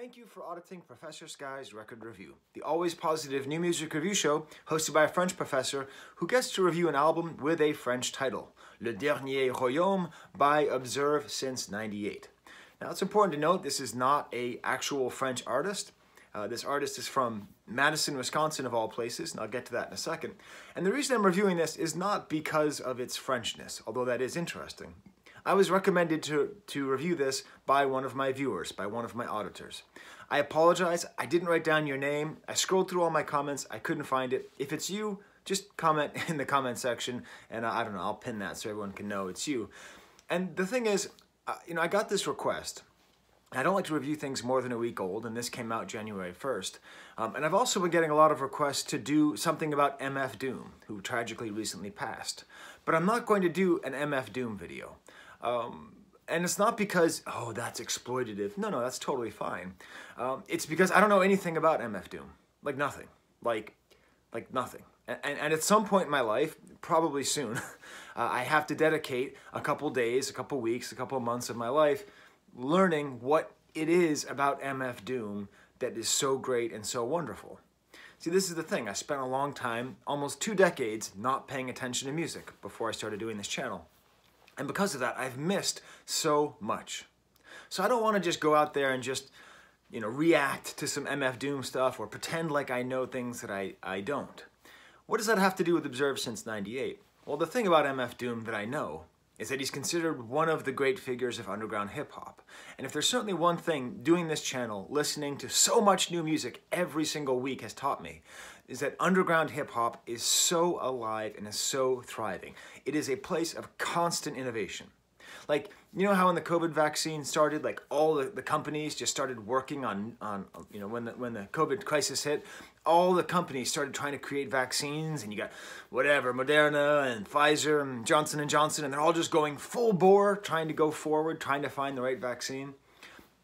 Thank you for auditing Professor Skye's Record Review, the always positive new music review show hosted by a French professor who gets to review an album with a French title, Le Dernier Royaume by Observe since '98. Now it's important to note this is not an actual French artist. This artist is from Madison, Wisconsin of all places, and I'll get to that in a second. And the reason I'm reviewing this is not because of its Frenchness, although that is interesting. I was recommended to review this by one of my viewers, by one of my auditors. I apologize, I didn't write down your name. I scrolled through all my comments, I couldn't find it. If it's you, just comment in the comment section, and I don't know, I'll pin that so everyone can know it's you. And the thing is, I got this request. I don't like to review things more than a week old, and this came out January 1st. And I've also been getting a lot of requests to do something about MF Doom, who tragically recently passed. But I'm not going to do an MF Doom video. And it's not because, oh, that's exploitative. No, that's totally fine. It's because I don't know anything about MF Doom. Like nothing. Like nothing. And at some point in my life, probably soon, I have to dedicate a couple days, a couple weeks, a couple months of my life learning what it is about MF Doom that is so great and so wonderful. See, this is the thing. I spent a long time, almost 2 decades, not paying attention to music before I started doing this channel. And because of that, I've missed so much. So I don't want to just go out there and just, react to some MF Doom stuff or pretend like I know things that I don't. What does that have to do with Observe since '98? Well, the thing about MF Doom that I know is that he's considered one of the great figures of underground hip-hop. And if there's certainly one thing doing this channel, listening to so much new music every single week has taught me, is that underground hip-hop is so alive and is so thriving. It is a place of constant innovation. Like, you know how when the COVID vaccine started, like all the companies just started working on when the COVID crisis hit, all the companies started trying to create vaccines, and you got whatever, Moderna and Pfizer and Johnson & Johnson, and they're all just going full bore, trying to go forward, trying to find the right vaccine.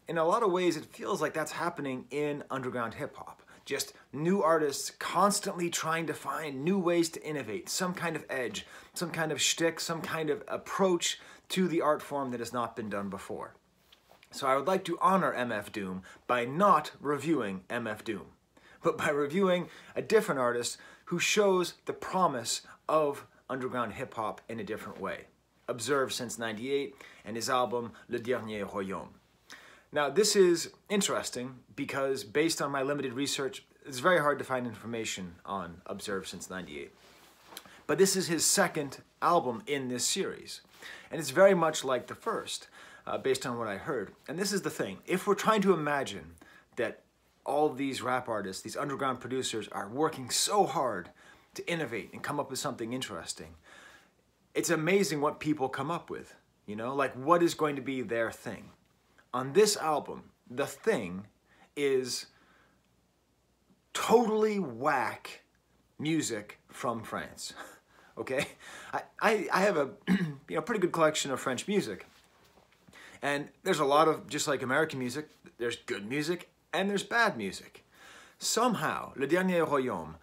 In a lot of ways, it feels like that's happening in underground hip-hop. Just new artists constantly trying to find new ways to innovate, some kind of edge, some kind of shtick, some kind of approach to the art form that has not been done before. So I would like to honor MF Doom by not reviewing MF Doom, but by reviewing a different artist who shows the promise of underground hip-hop in a different way. Observe since '98 and his album Le Dernier Royaume. Now, this is interesting because based on my limited research, it's very hard to find information on Observe since '98. But this is his second album in this series. And it's very much like the first, based on what I heard. And this is the thing. If we're trying to imagine that all of these rap artists, these underground producers are working so hard to innovate and come up with something interesting, it's amazing what people come up with. Like what is going to be their thing. On this album, the thing is totally whack music from France, okay? I have a pretty good collection of French music. And there's a lot of, just like American music, there's good music and there's bad music. Somehow, Le Dernier Royaume,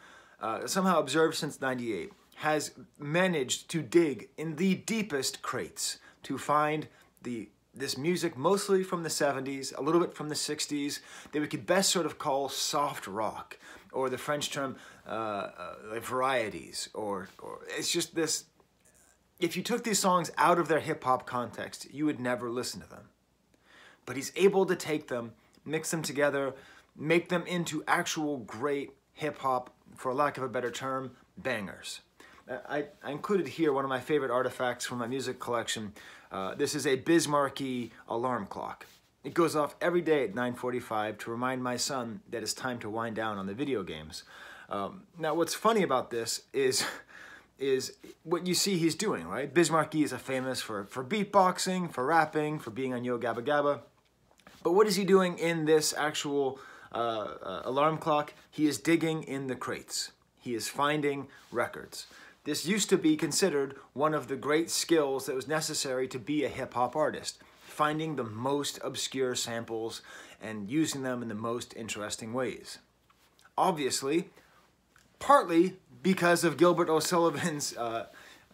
somehow Observed since '98, has managed to dig in the deepest crates to find this music, mostly from the '70s, a little bit from the '60s, that we could best sort of call soft rock, or the French term like varieties, or it's just this. If you took these songs out of their hip-hop context, you would never listen to them. But he's able to take them, mix them together, make them into actual great hip-hop, for lack of a better term, bangers. I included here one of my favorite artifacts from my music collection. This is a Bismarcky alarm clock. It goes off every day at 9:45 to remind my son that it's time to wind down on the video games. Now, what's funny about this is what you see he's doing, right? Bismarcky is famous for beatboxing, for rapping, for being on Yo Gabba Gabba. But what is he doing in this actual alarm clock? He is digging in the crates. He is finding records. This used to be considered one of the great skills that was necessary to be a hip-hop artist, finding the most obscure samples and using them in the most interesting ways. Obviously, partly because of Gilbert O'Sullivan's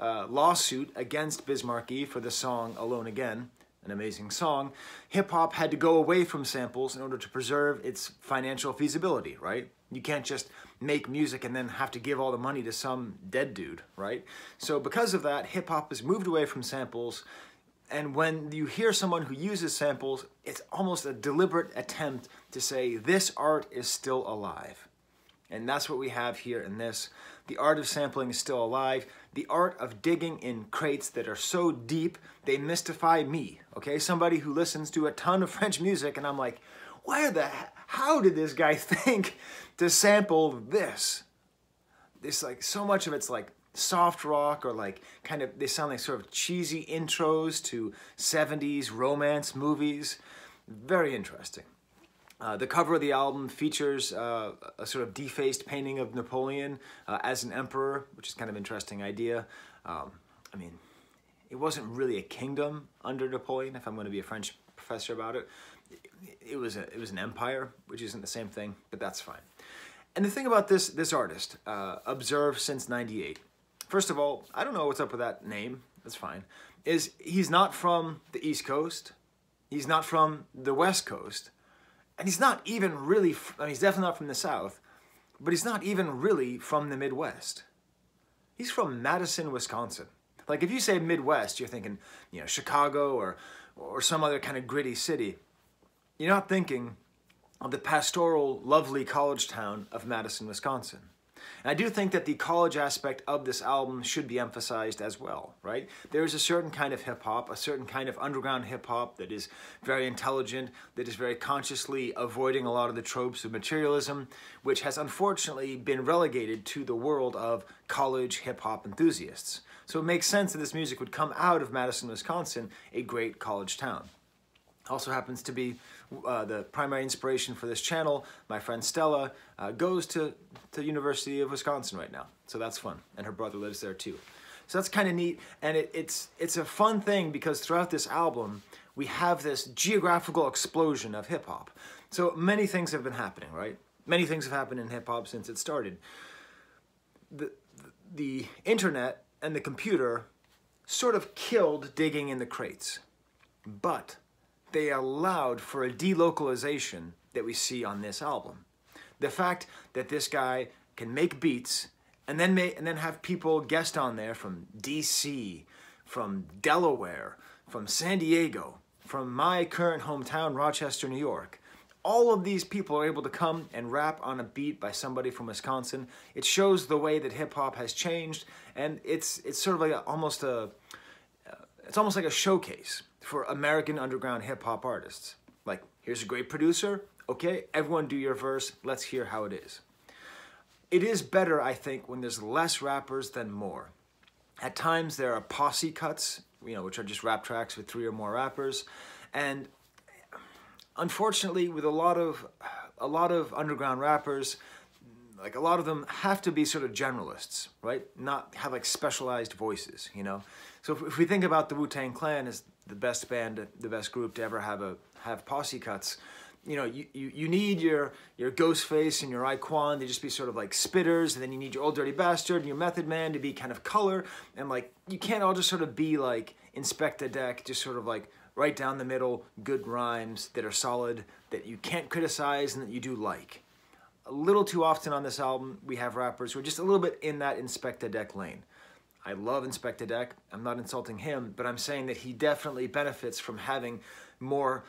lawsuit against Bismarcky for the song Alone Again, an amazing song, hip-hop had to go away from samples in order to preserve its financial feasibility, right? You can't just make music and then have to give all the money to some dead dude, right? So because of that, hip-hop has moved away from samples, and when you hear someone who uses samples, it's almost a deliberate attempt to say, this art is still alive. And that's what we have here in this. The art of sampling is still alive. The art of digging in crates that are so deep, they mystify me, okay? Somebody who listens to a ton of French music, and I'm like, how did this guy think to sample this? It's like, so much of it's like soft rock, or like kind of, they sound like sort of cheesy intros to 70s romance movies. Very interesting. The cover of the album features a sort of defaced painting of Napoleon as an emperor, which is kind of an interesting idea. I mean, it wasn't really a kingdom under Napoleon, if I'm going to be a French professor about it. It was an empire, which isn't the same thing, but that's fine. And the thing about this artist, observed since '98. First of all, I don't know what's up with that name. That's fine. He's not from the East Coast. He's not from the West Coast. And he's not even really, I mean, he's definitely not from the South, but he's not even really from the Midwest. He's from Madison, Wisconsin. Like, if you say Midwest, you're thinking, you know, Chicago or some other kind of gritty city. You're not thinking of the pastoral, lovely college town of Madison, Wisconsin. And I do think that the college aspect of this album should be emphasized as well, right? There is a certain kind of hip-hop, a certain kind of underground hip-hop that is very intelligent, that is very consciously avoiding a lot of the tropes of materialism, which has unfortunately been relegated to the world of college hip-hop enthusiasts. So it makes sense that this music would come out of Madison, Wisconsin, a great college town. Also happens to be the primary inspiration for this channel. My friend Stella goes to the University of Wisconsin right now, so that's fun, and her brother lives there too. So that's kind of neat, and it's a fun thing because throughout this album we have this geographical explosion of hip-hop. So many things have been happening, right? Many things have happened in hip-hop since it started. The internet and the computer sort of killed digging in the crates, but they allowed for a delocalization that we see on this album. The fact that this guy can make beats and then have people guest on there from DC, from Delaware, from San Diego, from my current hometown, Rochester, New York. All of these people are able to come and rap on a beat by somebody from Wisconsin. It shows the way that hip-hop has changed, and it's sort of like almost like a showcase for American underground hip-hop artists. Like, here's a great producer, okay, everyone do your verse, let's hear how it is. It is better, I think, when there's less rappers than more. At times there are posse cuts, you know, which are just rap tracks with 3 or more rappers, and unfortunately with a lot of underground rappers, like a lot of them have to be sort of generalists, right? Not have like specialized voices, you know? So if we think about the Wu-Tang Clan as the best band, the best group to ever have posse cuts, you know, you need your Ghostface and your Raekwon to just be sort of like spitters, and then you need your Old Dirty Bastard and your Method Man to be kind of color, and like, you can't all just sort of be like Inspectah Deck, just sort of like right down the middle, good rhymes that are solid, that you can't criticize and that you do like. A little too often on this album, we have rappers who are just a little bit in that Inspectah Deck lane. I love Inspectah Deck. I'm not insulting him, but I'm saying that he definitely benefits from having more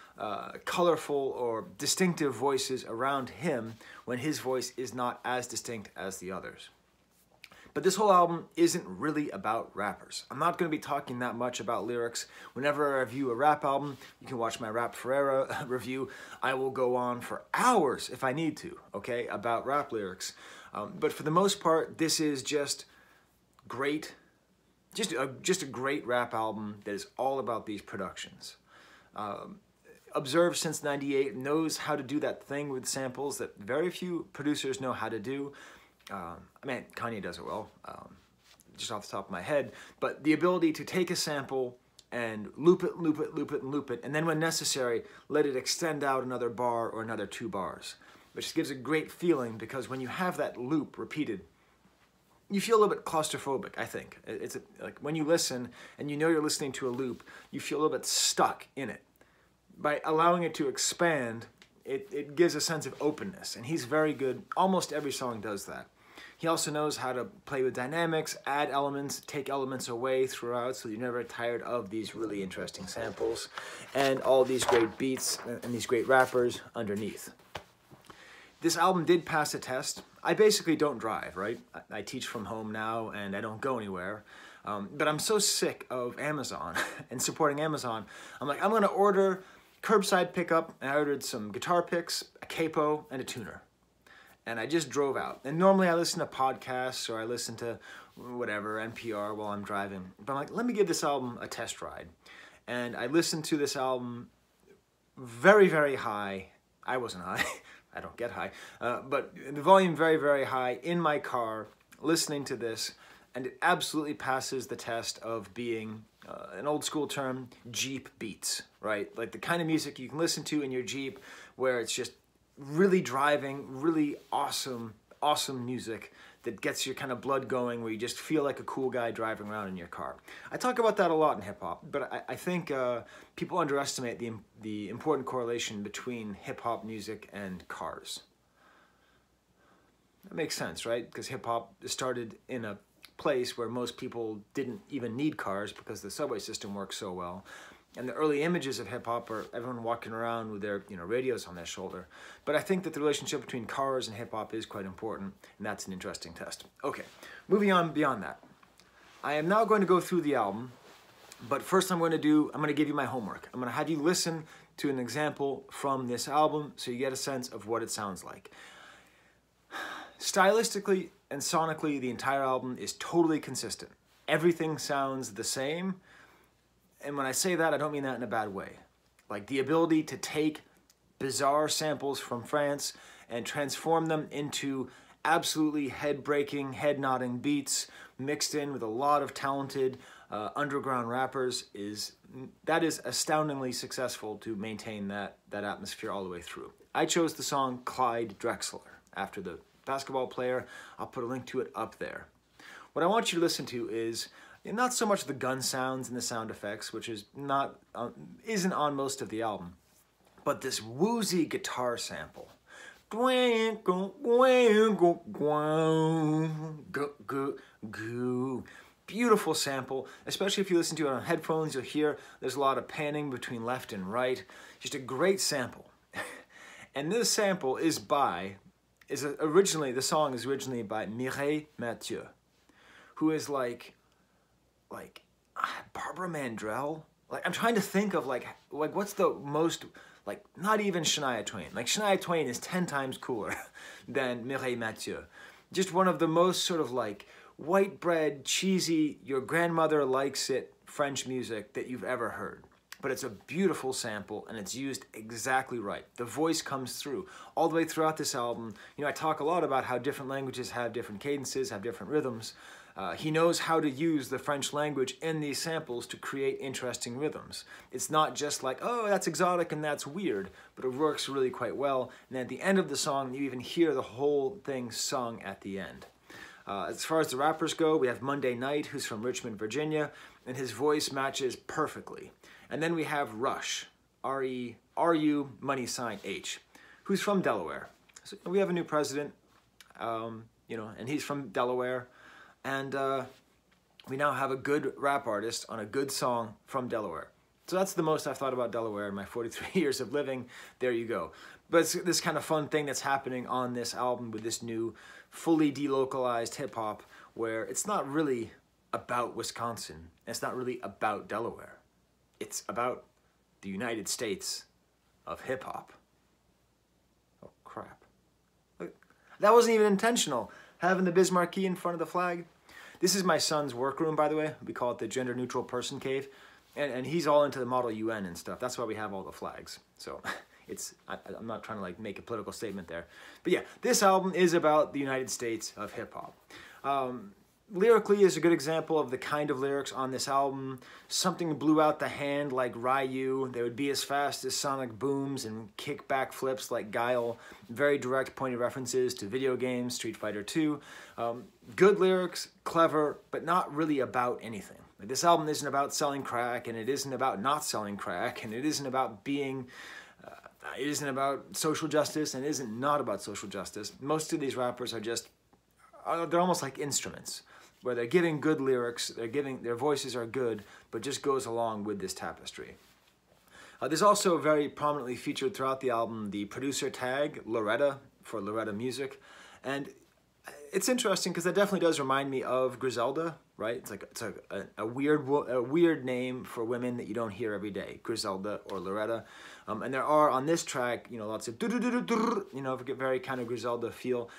colorful or distinctive voices around him when his voice is not as distinct as the others. But this whole album isn't really about rappers. I'm not going to be talking that much about lyrics. Whenever I review a rap album, you can watch my Rap Ferreira review. I will go on for hours if I need to, okay, about rap lyrics. But for the most part, this is just great. Just a great rap album that is all about these productions. Observed since '98, knows how to do that thing with samples that very few producers know how to do. I mean, Kanye does it well, just off the top of my head, but the ability to take a sample and loop it, loop it, loop it, and loop it, and then when necessary, let it extend out another bar or another 2 bars, which gives a great feeling, because when you have that loop repeated you feel a little bit claustrophobic, I think. Like when you listen and you know you're listening to a loop, you feel a little bit stuck in it. By allowing it to expand, it gives a sense of openness, and he's very good. Almost every song does that. He also knows how to play with dynamics, add elements, take elements away throughout, so you're never tired of these really interesting samples and all these great beats and these great rappers underneath. This album did pass a test. I basically don't drive, right? I teach from home now and I don't go anywhere. But I'm so sick of Amazon and supporting Amazon. I'm like, I'm gonna order curbside pickup, and I ordered some guitar picks, a capo, and a tuner. And I just drove out. And normally I listen to podcasts or I listen to whatever, NPR while I'm driving. But I'm like, let me give this album a test ride. And I listened to this album very, very high. I wasn't high. I don't get high. But the volume very, very high in my car, listening to this. And it absolutely passes the test of being, an old school term, Jeep beats, right? Like the kind of music you can listen to in your Jeep where it's just really driving, really awesome music that gets your kind of blood going, where you just feel like a cool guy driving around in your car. I talk about that a lot in hip-hop, but I think people underestimate the important correlation between hip-hop music and cars. That makes sense, right? Because hip-hop started in a place where most people didn't even need cars because the subway system works so well. And the early images of hip-hop are everyone walking around with their radios on their shoulder. But I think that the relationship between cars and hip-hop is quite important, and that's an interesting test. Okay, moving on beyond that. I am now going to go through the album, but first I'm going to give you my homework. I'm going to have you listen to an example from this album so you get a sense of what it sounds like. Stylistically and sonically, the entire album is totally consistent. Everything sounds the same. And when I say that, I don't mean that in a bad way. Like the ability to take bizarre samples from France and transform them into absolutely head-breaking, head-nodding beats mixed in with a lot of talented underground rappers that is astoundingly successful to maintain that atmosphere all the way through. I chose the song Clyde Drexler after the basketball player. I'll put a link to it up there. What I want you to listen to is not so much the gun sounds and the sound effects, which isn't on most of the album, but this woozy guitar sample. Beautiful sample, especially if you listen to it on headphones, you'll hear there's a lot of panning between left and right. Just a great sample. And this sample the song is originally by Mireille Mathieu, who is like Barbara Mandrell. Like I'm trying to think of like what's the most, like not even Shania Twain. Like Shania Twain is 10 times cooler than Mireille Mathieu. Just one of the most sort of like white bread, cheesy, your grandmother likes it French music that you've ever heard. But it's a beautiful sample and it's used exactly right. The voice comes through all the way throughout this album. I talk a lot about how different languages have different cadences, have different rhythms. He knows how to use the French language in these samples to create interesting rhythms. It's not just like, oh, that's exotic and that's weird, but it works really quite well. And at the end of the song, you even hear the whole thing sung at the end. As far as the rappers go, we have Monday Night, who's from Richmond, Virginia, and his voice matches perfectly. And then we have Rush, R-U, money sign H, who's from Delaware. So we have a new president, and he's from Delaware. And we now have a good rap artist on a good song from Delaware. So that's the most I've thought about Delaware in my 43 years of living. There you go. But it's this kind of fun thing that's happening on this album with this new fully delocalized hip-hop where it's not really about Wisconsin. It's not really about Delaware. It's about the United States of hip-hop. Oh, crap. Look, that wasn't even intentional, having the Bismarcky in front of the flag. This is my son's workroom, by the way. We call it the gender-neutral person cave. And he's all into the Model UN and stuff. That's why we have all the flags. So I'm not trying to like make a political statement there. But yeah, this album is about the United States of hip-hop. lyrically is a good example of the kind of lyrics on this album. Something blew out the hand like Ryu. They would be as fast as sonic booms and kick back flips like Guile. Very direct pointed references to video games, Street Fighter 2. Good lyrics, clever, but not really about anything. This album isn't about selling crack, and it isn't about not selling crack, and it isn't about being... it isn't about social justice, and it isn't not about social justice. Most of these rappers are just... they're almost like instruments, where they're giving good lyrics, their voices are good, but just goes along with this tapestry. There's also very prominently featured throughout the album the producer tag, Loretta, for Loretta Music. And it's interesting because that definitely does remind me of Griselda, right? It's a weird name for women that you don't hear every day, Griselda or Loretta. And there are on this track, lots of very kind of Griselda feel.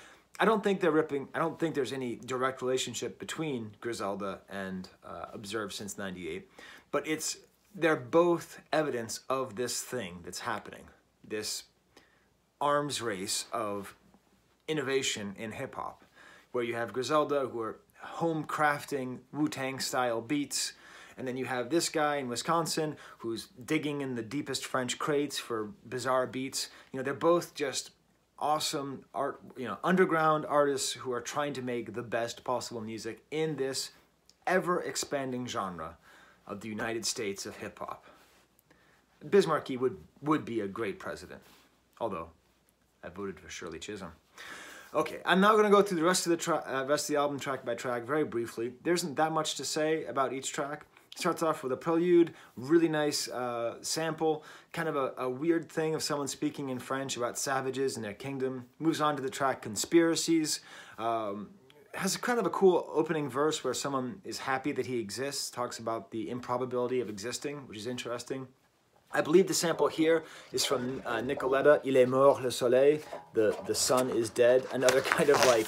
I don't think they're ripping. I don't think there's any direct relationship between Griselda and Observe Since '98, but they're both evidence of this thing that's happening, this arms race of innovation in hip hop, where you have Griselda who are home crafting Wu-Tang style beats, and then you have this guy in Wisconsin who's digging in the deepest French crates for bizarre beats. They're both just awesome art, underground artists who are trying to make the best possible music in this ever-expanding genre of the United States of hip-hop. Bismarcky would be a great president, although I voted for Shirley Chisholm. Okay, I'm now going to go through the rest of the album track by track very briefly. There isn't that much to say about each track. Starts off with a prelude, really nice sample, kind of a weird thing of someone speaking in French about savages and their kingdom. Moves on to the track Conspiracies. Has a kind of a cool opening verse where someone is happy that he exists, talks about the improbability of existing, which is interesting. I believe the sample here is from Nicoletta, Il est mort le soleil, the sun is dead. Another kind of like,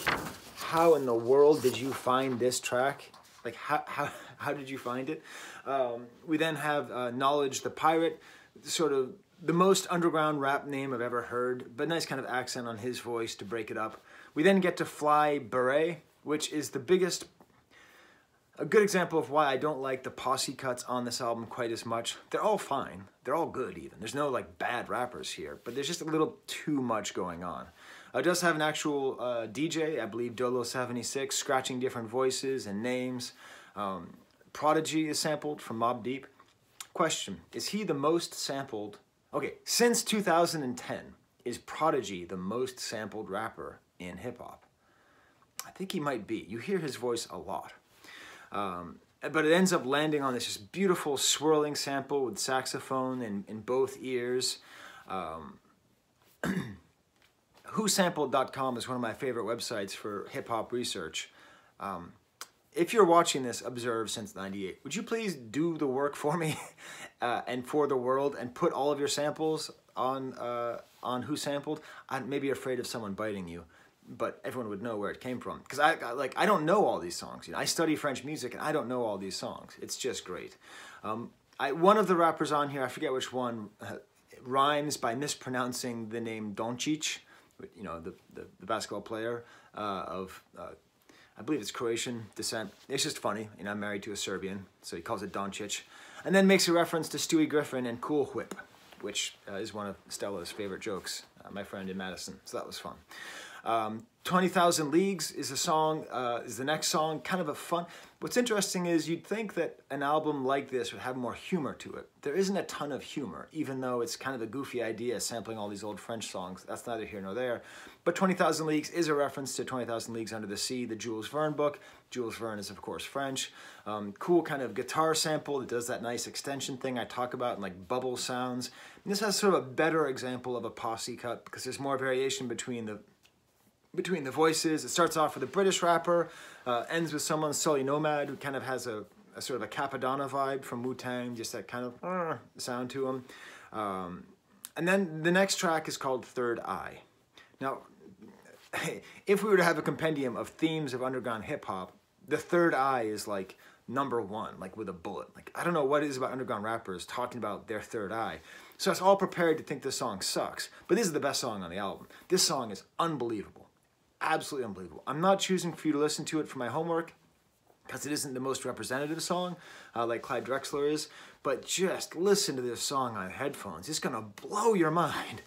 how in the world did you find this track? Like, how did you find it? We then have Knowledge the Pirate, sort of the most underground rap name I've ever heard, but nice kind of accent on his voice to break it up. We then get to Fly Beret, which is a good example of why I don't like the posse cuts on this album quite as much. They're all fine. They're all good even. There's no like bad rappers here, but there's just a little too much going on. It does have an actual DJ, I believe Dolo76, scratching different voices and names. Prodigy is sampled from Mobb Deep. Question, is he the most sampled? Okay, since 2010, is Prodigy the most sampled rapper in hip-hop? I think he might be. You hear his voice a lot. But it ends up landing on this just beautiful swirling sample with saxophone in both ears. WhoSampled.com is one of my favorite websites for hip-hop research. If you're watching this Observe Since '98, would you please do the work for me and for the world and put all of your samples on Who Sampled? I may be afraid of someone biting you, but everyone would know where it came from. Because I don't know all these songs. I study French music and I don't know all these songs. It's just great. One of the rappers on here, I forget which one, rhymes by mispronouncing the name Doncic, the basketball player of, I believe it's Croatian descent. It's just funny. I'm married to a Serbian, so he calls it Doncic. And then makes a reference to Stewie Griffin and Cool Whip, which is one of Stella's favorite jokes, my friend in Madison. So that was fun. 20,000 Leagues is the next song, kind of a fun. What's interesting is you'd think that an album like this would have more humor to it. There isn't a ton of humor, even though it's kind of a goofy idea sampling all these old French songs. That's neither here nor there. But 20,000 Leagues is a reference to 20,000 Leagues Under the Sea, the Jules Verne book. Jules Verne is, of course, French. Cool kind of guitar sample that does that nice extension thing I talk about, and like bubble sounds. And this has sort of a better example of a posse cut because there's more variation between the voices. It starts off with a British rapper, ends with someone, Sully Nomad, who kind of has a sort of a Capadonna vibe from Wu-Tang, just that kind of sound to him. And then the next track is called Third Eye. Now, if we were to have a compendium of themes of underground hip-hop, the third eye is like #1, like with a bullet. Like, I don't know what it is about underground rappers talking about their third eye. So I was all prepared to think this song sucks, but this is the best song on the album. This song is unbelievable. Absolutely unbelievable. I'm not choosing for you to listen to it for my homework. because it isn't the most representative song like Clyde Drexler is, but just listen to this song on headphones. It's gonna blow your mind.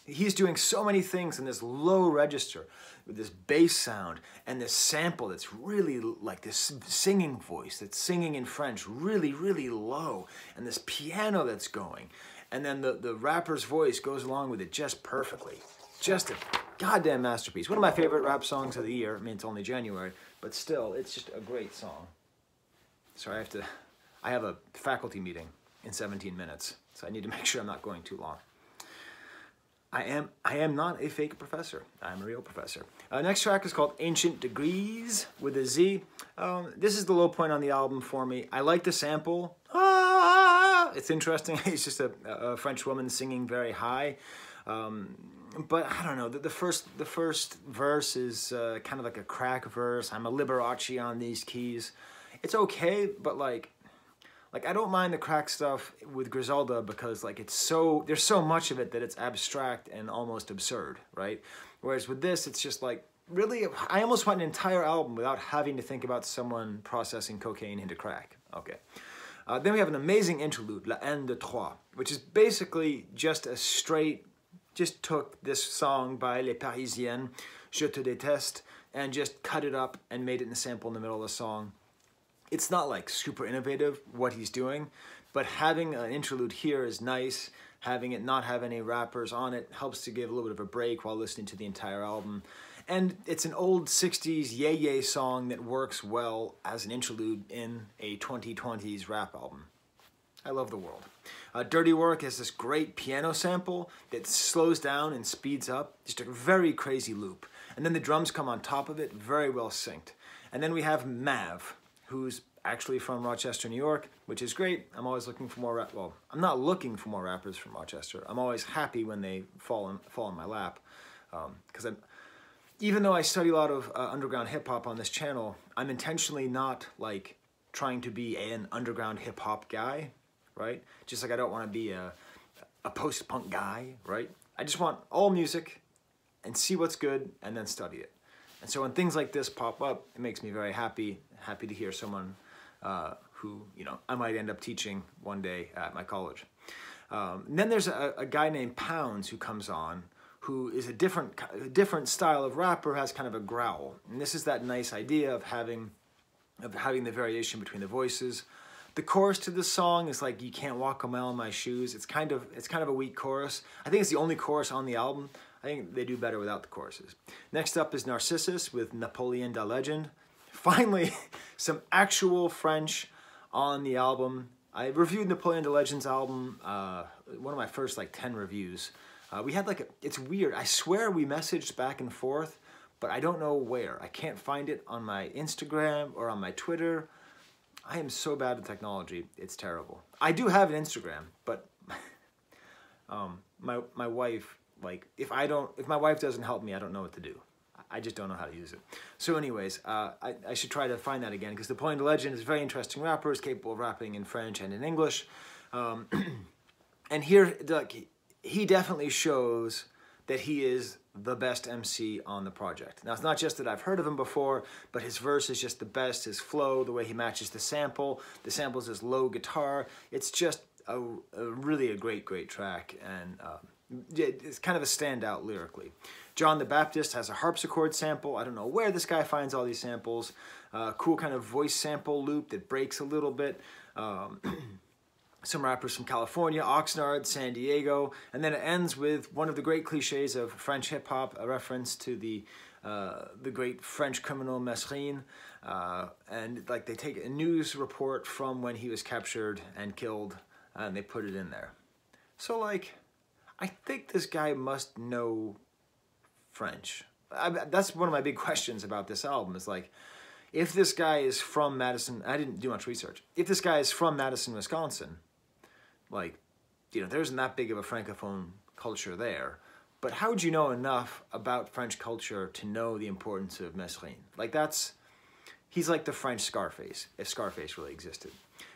He's doing so many things in this low register with this bass sound and this sample that's really like this singing voice that's singing in French really, really low, and this piano that's going. And then the rapper's voice goes along with it just perfectly. Just a goddamn masterpiece. One of my favorite rap songs of the year. I mean, it's only January, but still, it's just a great song. Sorry, I have a faculty meeting in 17 minutes, so I need to make sure I'm not going too long. I am not a fake professor. I'm a real professor. Next track is called Ancient Degrees with a Z. This is the low point on the album for me. I like the sample. It's interesting. It's just a French woman singing very high. But I don't know. The first verse is kind of like a crack verse. I'm a Liberace on these keys. It's okay, but like I don't mind the crack stuff with Griselda because like there's so much of it that it's abstract and almost absurd, right? Whereas with this, it's just like, really, I almost want an entire album without having to think about someone processing cocaine into crack. Okay. Then we have an amazing interlude, La Haine de Trois, which is basically just a straight, just took this song by Les Parisiennes, Je te déteste, and just cut it up and made it in a sample in the middle of the song. It's not like super innovative what he's doing, but having an interlude here is nice. Having it not have any rappers on it helps to give a little bit of a break while listening to the entire album. And it's an old 60s yay song that works well as an interlude in a 2020s rap album. I love the world. Dirty Work has this great piano sample that slows down and speeds up. Just a very crazy loop. And then the drums come on top of it, very well synced. And then we have Mav, who's actually from Rochester, New York, which is great. I'm always looking for more well, I'm not looking for more rappers from Rochester. I'm always happy when they fall in my lap. Because even though I study a lot of underground hip-hop on this channel, I'm intentionally not like trying to be an underground hip-hop guy, right? Just like I don't want to be a post-punk guy, right? I just want all music and see what's good and then study it. And so when things like this pop up, it makes me very happy to hear someone who, you know, I might end up teaching one day at my college. And then there's a guy named Pounds who comes on, who is a different style of rapper, has kind of a growl. And this is that nice idea of having the variation between the voices. The chorus to this song is like, you can't walk a mile in my shoes. It's kind of a weak chorus. I think it's the only chorus on the album. I think they do better without the choruses. Next up is Narcissus with Napoleon da Legend. Finally, some actual French on the album. I reviewed Napoleon da Legend's album, one of my first like 10 reviews. We had like it's weird. I swear we messaged back and forth, but I don't know where. I can't find it on my Instagram or on my Twitter. I am so bad at technology. It's terrible. I do have an Instagram, but my wife, like, if my wife doesn't help me, I don't know what to do. I just don't know how to use it. So anyways, I should try to find that again, because Napoleon da Legend is a very interesting rapper, is capable of rapping in French and in English. And here, like, he definitely shows that he is the best MC on the project. Now, it's not just that I've heard of him before, but his verse is just the best, his flow, the way he matches the sample. The sample is his low guitar. It's just really a great track, and it's kind of a standout lyrically. John the Baptist has a harpsichord sample. I don't know where this guy finds all these samples. Cool kind of voice sample loop that breaks a little bit. Some rappers from California, Oxnard, San Diego, and then it ends with one of the great cliches of French hip-hop, a reference to the great French criminal Mesrine, and like they take a news report from when he was captured and killed, and they put it in there. So like, I think this guy must know French. That's one of my big questions about this album, is like, if this guy is from Madison, I didn't do much research, if this guy is from Madison, Wisconsin, like, you know, there isn't that big of a Francophone culture there, but how would you know enough about French culture to know the importance of Mesrine? Like, he's like the French Scarface, if Scarface really existed.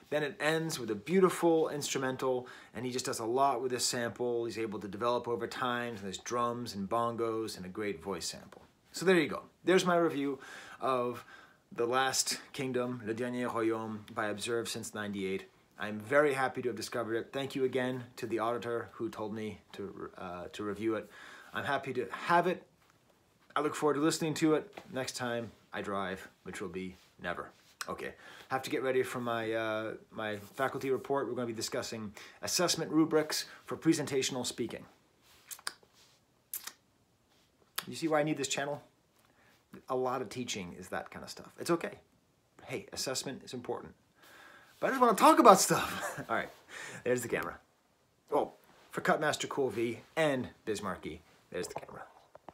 Then it ends with a beautiful instrumental, and he just does a lot with this sample. He's able to develop over time, and there's drums and bongos and a great voice sample. So there you go. There's my review of The Last Kingdom, Le Dernier Royaume, by Observe since '98. I'm very happy to have discovered it. Thank you again to the auditor who told me to review it. I'm happy to have it. I look forward to listening to it next time I drive, which will be never. Okay, have to get ready for my, my faculty report. We're going to be discussing assessment rubrics for presentational speaking. You see why I need this channel? A lot of teaching is that kind of stuff. It's okay. Hey, assessment is important. But I just want to talk about stuff. All right, there's the camera. Oh, for Cutmaster Cool V and Bismarcky, there's the camera.